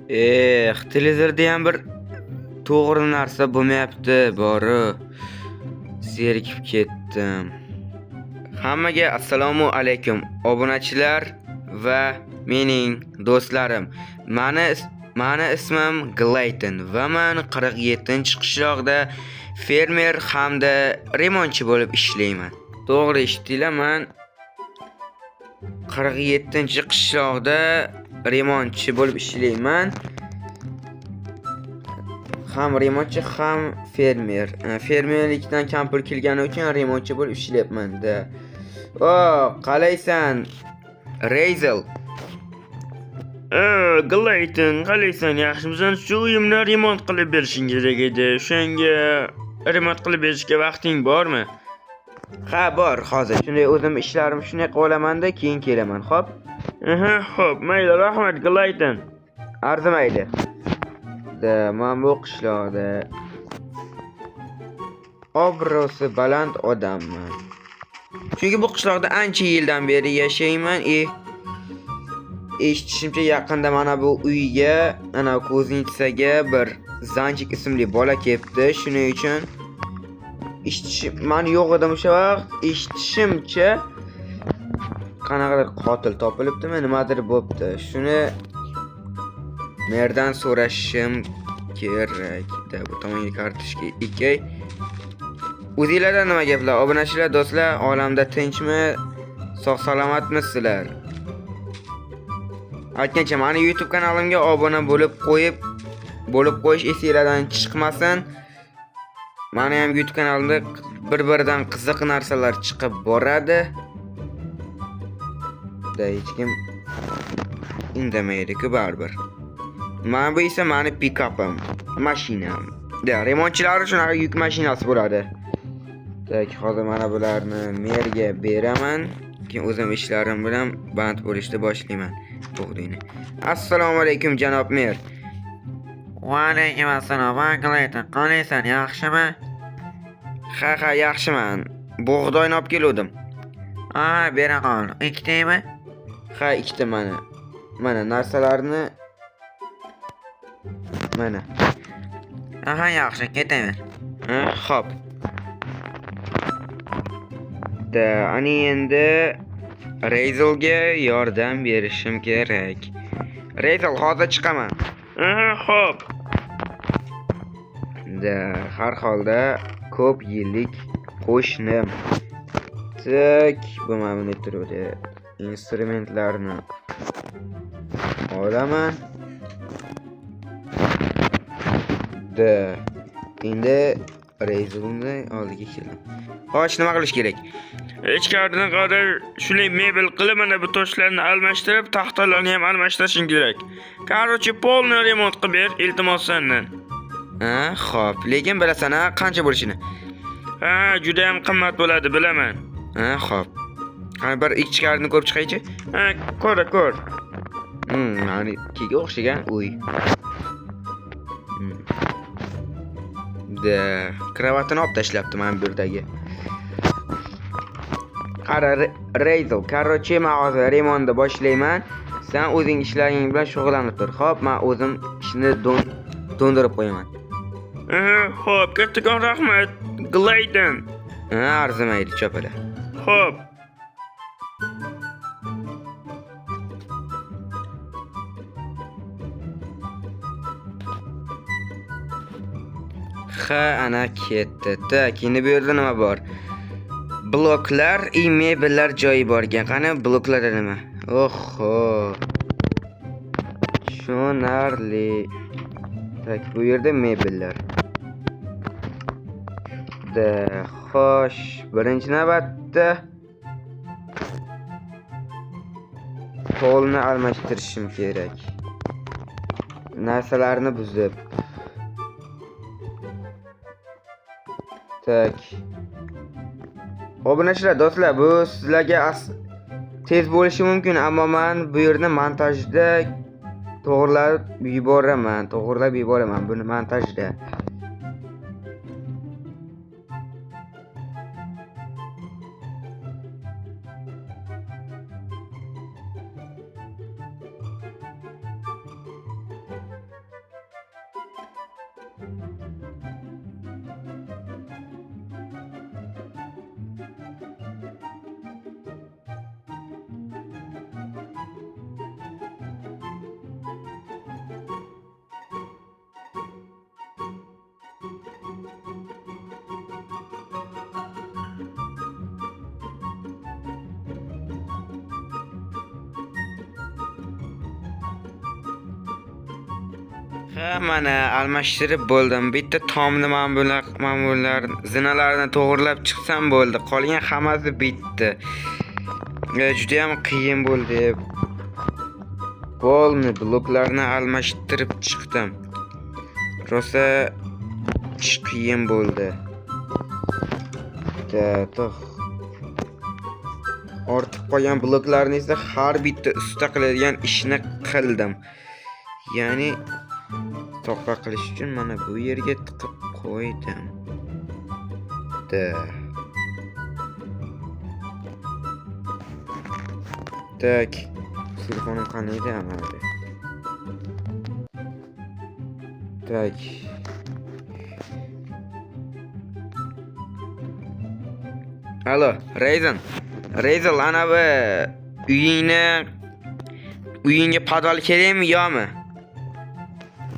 Televizorda ham bir to'g'ri narsa bo'lmayapti, bori. Zerikib ketdim. Hammaga assalomu alaykum, obunachilar va mening do'stlarim. Mani ismim Glayton va men 47-qishloqda fermer hamda remontchi bo'lib ishlayman. To'g'ri eshitdinglar, men 47-qishloqda remontchi bo'lib ishlayman. Ham remontchi, ham fermer. Fermerlikdan kam pul kelgani uchun remontchi bo'lib ishlayapman-da. Qalaysan? Razel. Glayton, qalaysan? Yaxshimisan? Shu uyimni remont qilib berishing kerak edi. O'shanga remont qilib berishga vaqting bormi? Ha, bor, hozir. Shunday o'zim ishlarim shunday qilib olaman-da, keyin kelaman, xo'p? Xo'p, mayli, rahmat Glayton. Arzimaydi. Men bu qishloqda obro'si baland odamman. Chunki bu qishloqda ancha yildan beri yashayman. Eshitishimcha yaqinda mana bu uyga, ana ko'znisaga bir Zanjik ismli bola kelibdi. Shuning uchun men yo'q edim o'sha vaqt. Eshitishimcha qanaqadir qotil topilibdimi, nimadir bo'pti. Shuni merdan so'rashim kerak. Bu tomonga kartoshka ekay. O'zingizlarda nima gaplar? Obunachilar, do'stlar, olamda tinchmi? Sog' salomatmisizlar? Aytgancha, meni YouTube kanalimga obuna bo'lib qo'yish esingizdan chiqmasin. Meni ham YouTube kanalimda bir-biridan qiziq narsalar chiqib boradi. Hech kim indamaydi-ku baribir. Mana bu esa meni pikapim, mashinam. Remontchilar shunaqa yuk mashinasi bo'ladi. Hozir mana bularni merga beraman. Keyin o'zim ishlarim bilan band bo'lishni boshlayman. To'g'rini. Assalomu alaykum janob mer. Va alaykum assalom. Glayton, qalaysan? Yaxshimi? Ha, yaxshiman. Bug'doyni olib keldim. Bera qol. Ikkitami? Ha, ikkita mana. Mana narsalarni mana. Yaxshi, ketaver. Xo'p. Ani endi Razelga yordam berishim kerak. Razel, hozir chiqaman. Xo'p. Har holda ko'p yillik qo'shnim. Bu mana turibdi. Instrumentlarni olaman. Endi Razelni oldiga keldim. Xo'sh, nima qilish kerak? Ichkaridan qadar shunday mebel qilib, mana bu toshlarni almashtirib, taxtalarni ham almashtirishing kerak. Короче, полный remont qilib ber, iltimos sendan. Xo'p, lekin bilasan, qancha bo'lishini? Juda ham qimmat bo'ladi, bilaman. Xo'p. Qani bir ichkarini ko'rib chiqaychi? Ko'r. Mani kega o'xshagan uy. Kravatini olib tashlabdi mana bu yerdagi. Qara Razel, короче, men hozir remontni boshlayman. Sen o'zing ishlaring bilan shug'ullanib tur. Xo'p, men o'zim ishni do'ndirib qo'yaman. Xo'p, kattakon rahmat, Glayton. Arzimaydi, chopala. Xo'p. Ana ketdi. Endi bu yerda nima bor? Bloklar, mebellar joyi bor ekan. Qani bloklarda nima? Tushunarli. Bu yerda mebellar. Xo'sh, birinchi navbatda polni almashtirishim kerak. Narsalarni buzib. Obunachilar, do'stlar, bu sizlarga tez bo'lishi mumkin, ammo men bu yerni montajda to'g'rilab yuboraman buni montajda. Ha, mana almashtirib bo'ldim. Bitta tomni mana bular zinalarni to'g'rilab chiqsam bo'ldi. Qolgan hammasi bitdi. Juda ham qiyin bo'ldi. Polni bloklarni almashtirib chiqdim. Rosa qiyin bo'ldi. Ortib qolgan bloklarni esa har bitta usta qiladigan ishni qildim. Ya'ni to'qqa qilish uchun mana bu yerga tiqib qo'ydim. Tak. Telefonim qaniydi amalda? Tak. Alo, Razel, ana bu uyingga podval kerakmi, yo'qmi?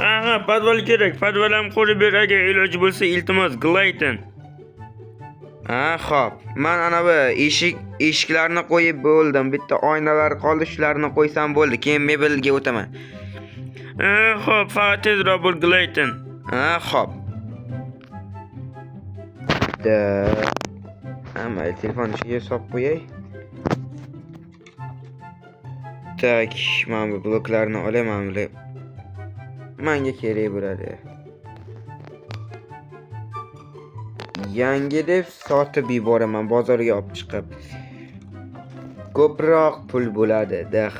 Ha, podval kerak. Podval ham qo'yib ber, agar iloji bo'lsa, iltimos, Glayton. Ha, xo'p. Men ana bu eshiklarni qo'yib bo'ldim. Bitta oynalar qoldi, shularni qo'ysam bo'ldi. Keyin mebelga o'taman. Xo'p, faqat tezroq bo'l, Glayton. Ha, xo'p. Ama telefon ichiga solib qo'yay. Tak, men bu bloklarni olaman. Menga kerak bo'ladi. Yangi deb sotib yuboraman bozorga olib chiqib. Ko'proq pul bo'ladi.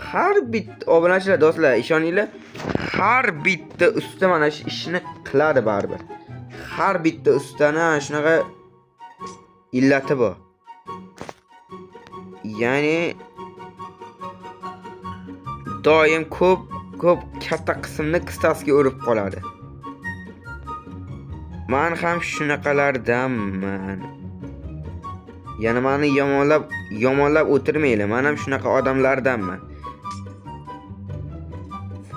Har bitta obunachilar do'stlar, ishoninglar, har bitta usta mana shu ishni qiladi baribir. Har bitta ustani shunaqa illati bor. Ya'ni doim ko'p katta qismni qistasiga urib qoladi. Men ham shunaqalardanman. Yana meni yomonlab o'tirmaylar. Men ham shunaqa odamlardanman.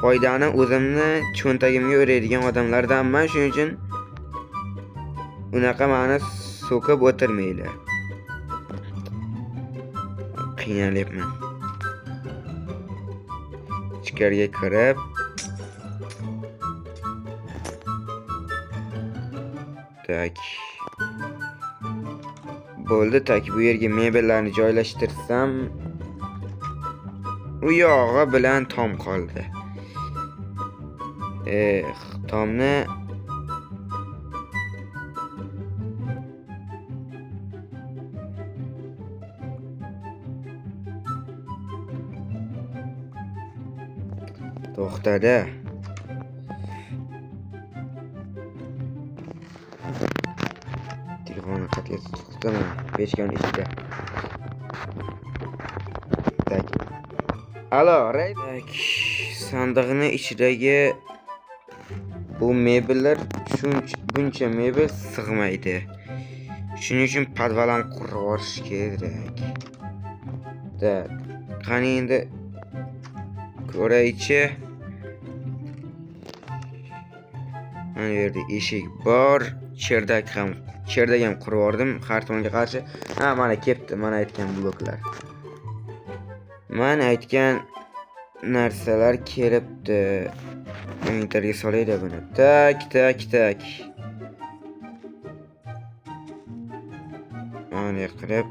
Foydani o'zimni cho'ntagimga uradigan odamlardanman. Shuning uchun unaqa meni so'kib o'tirmaylar. Qiynalyapman. Ichkariga kirib tak. Bo'ldi, tak. Bu yerga mebellarni joylashtirsam, u yog'i bilan tom qoldi. Tomni to'xtada. Telefonni qatga tutdim. Pechkani ichida. Tak. Alo, tak. Sandiqni ichidagi bu mebellar buncha mebel sig'maydi. Shuning uchun podvalam qurib olish kerak. Qani endi ko'raychi. Mana yerda eshik bor, cherdak ham qurib yubordim xartonga qarshi. Ha, mana kelibdi, mana aytgan bloklar. Mana aytgan narsalar kelibdi. Inventarga solaydi buni. Tak. Mana qilib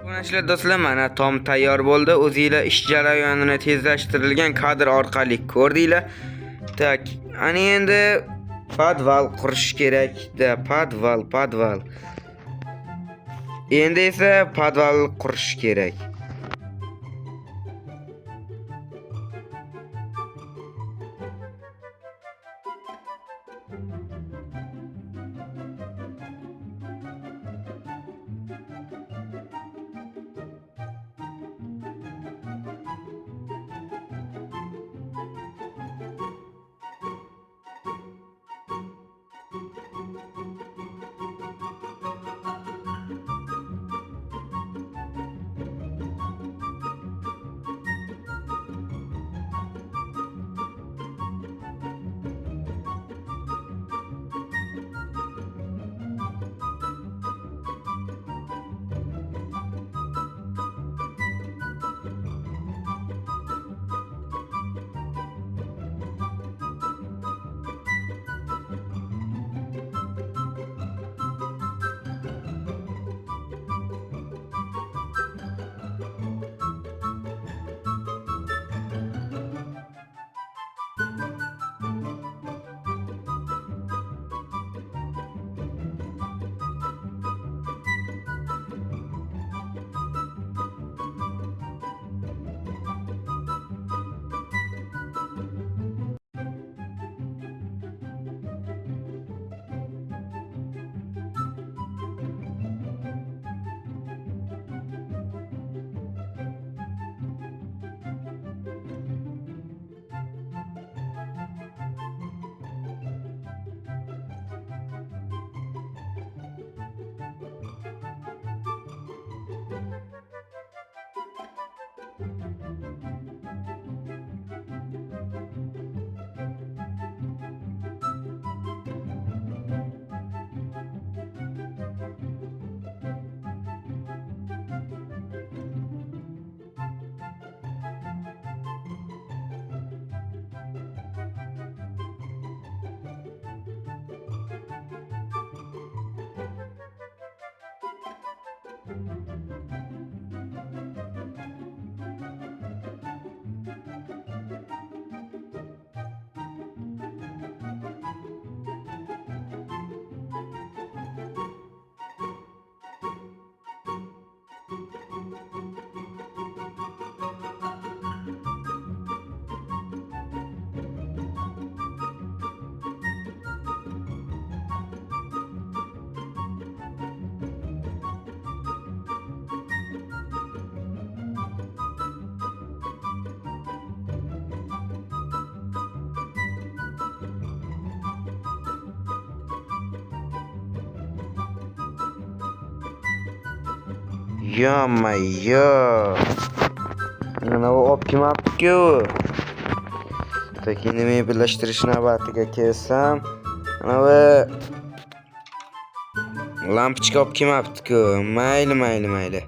Obunachilar do'stlar, mana tom tayyor bo'ldi. O'zingizlar ish jarayonini tezlashtirilgan kadr orqali ko'rdinglar. Tak, ana endi podval qurish kerak-da, podval. Endi esa podval qurish kerak. Yo. Mana bu olib kelmabdi-ku. Keyin men birlashtirish navbatiga kelsam, mana bu lampochka olib kelmabdi-ku. Mayli.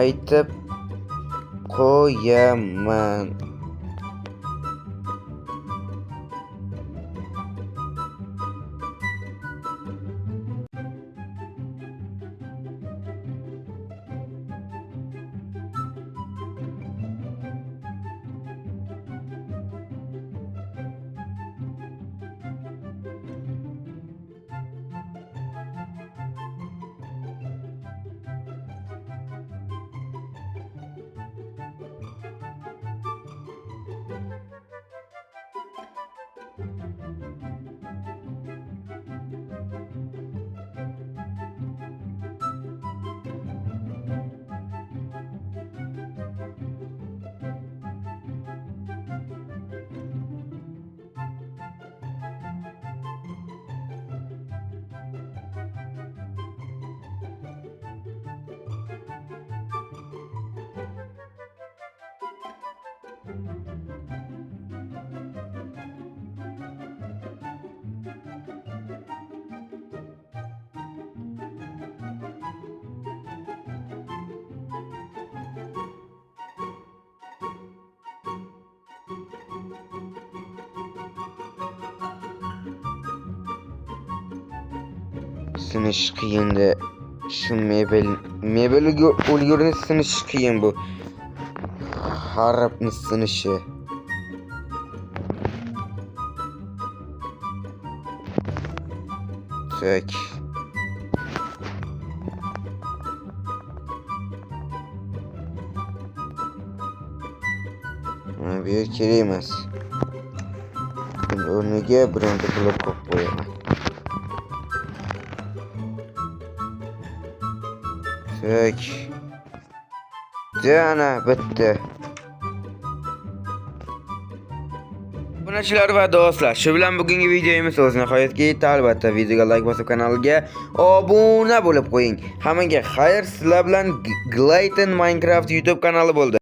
Aytib qo'yaman. Sinish qiyinda shu mebel Mebel ulgurini sinish qiyin bu. Harfni sinishi. Tak. Bu yer kerak emas. O'rniga birinchi blok qo'yib qo'yaman. Tak. Ana bitti. Obunachilar va do'stlar, shu bilan bugungi videomiz o'z nihoyasiga yetdi. Albatta videoga like bosib kanalga obuna bo'lib qo'ying. Hammaga xayr, sizlar bilan Glayton Minecraft YouTube kanali bo'ldi.